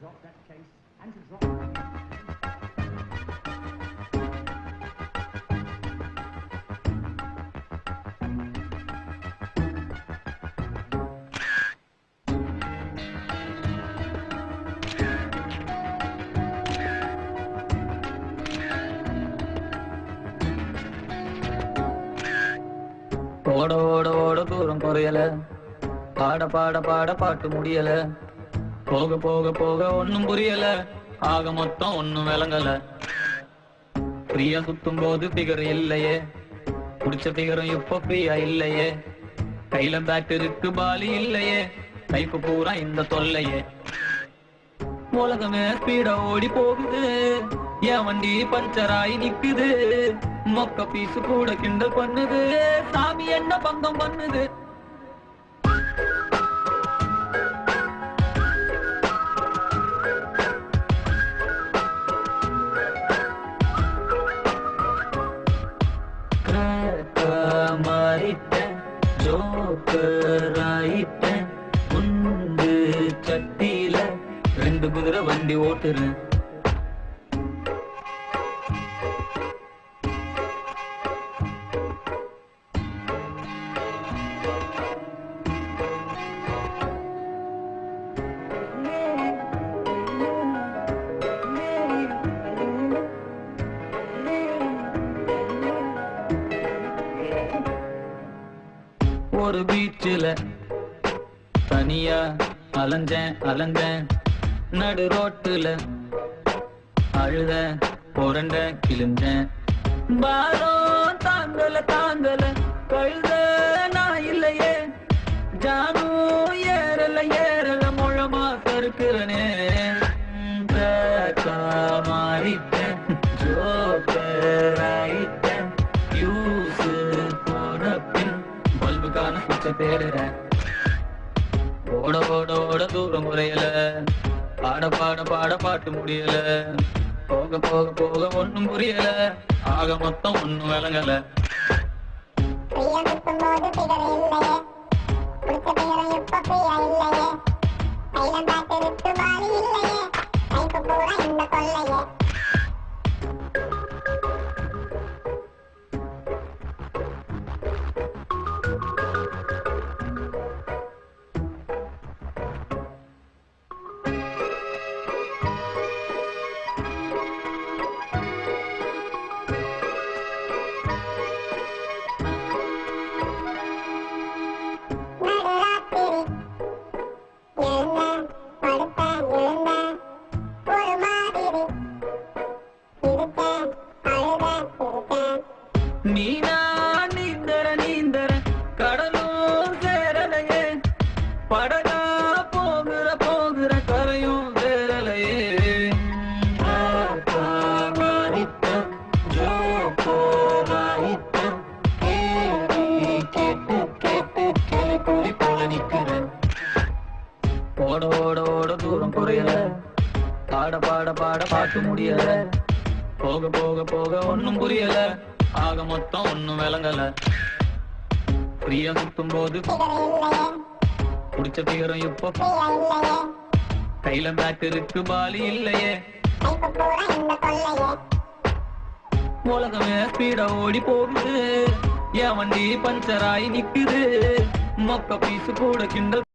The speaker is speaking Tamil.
ஓட ஓட ஓட தூரம் குறையல, பாட பாட பாட பாட்டு முடியல, போக போக போக ஒன்னும் புரியல, ஆக மொத்தம் ஒன்னும் விளங்கல. ஃப்ரீயா சுத்தும் போது பிகர் இல்லையே, குடிச்ச பிகரும் இப்ப ஃப்ரீயா இல்லையே, கையில பேட் இருக்கு பாலி இல்லையே, லைஃப் பூரா இந்த தொல்லையே. உலகமே ஸ்பீடா ஓடி போகுது, என் வண்டி பஞ்சர் ஆகி நிக்குது, மொக்க பீசு கூட கிண்டல் பண்ணுது, சாமி என்ன பங்கம் பண்ணுது. மாறிட்டேன், ஜோக்கர் ஆயிட்டேன், குண்டு சட்டியில 2 குதிரை வண்டி ஓட்டுறேன். ஒரு பீச்சில தனியா அலைஞ்சேன் அலைஞ்சேன், நடு ரோட்டுல அழுத புரண்ட கிழிஞ்சேன், பாரம் தாங்கல தாங்கல கழுத நான் இல்லையே, ஜானும் ஏறல ஏறல முழமா சறுக்கிறனே. மாறிட்டேன், ஜோக்கர் ஆயிட்டேன், யூஸ் போன பின் பல்புக்கான சுச்ச தேடுறேன். ஓட ஓட ஓட தூரம் குறையல, பாட பாட பாட பாட்டு முடியல, போக போக போக ஒன்னும் புரியல, ஆக மொத்தம் ஒன்னும் விளங்கல. நீனா நீந்தர நீந்தர கடலும் சேரலையே, படகா போகிற போகிற கரையும் சேரலையே. ஓட ஓட ஓட தூரம் குறையல, பாட பாட பாட பாட்டு முடியல, போக போக போக ஒன்னும் புரியல, ஆக மொத்தம் ஒன்னும் விளங்கல. ஃப்ரீயா சுத்தும் போது குடிச்ச பிகரும் இப்ப கையில பேட் இருக்கு பாலி இல்லையே, உலகமே ஸ்பீடா ஓடி போகுது, என் வண்டி பஞ்சர் ஆகி நிக்குது, மொக்க பீசு கூட கிண்டல்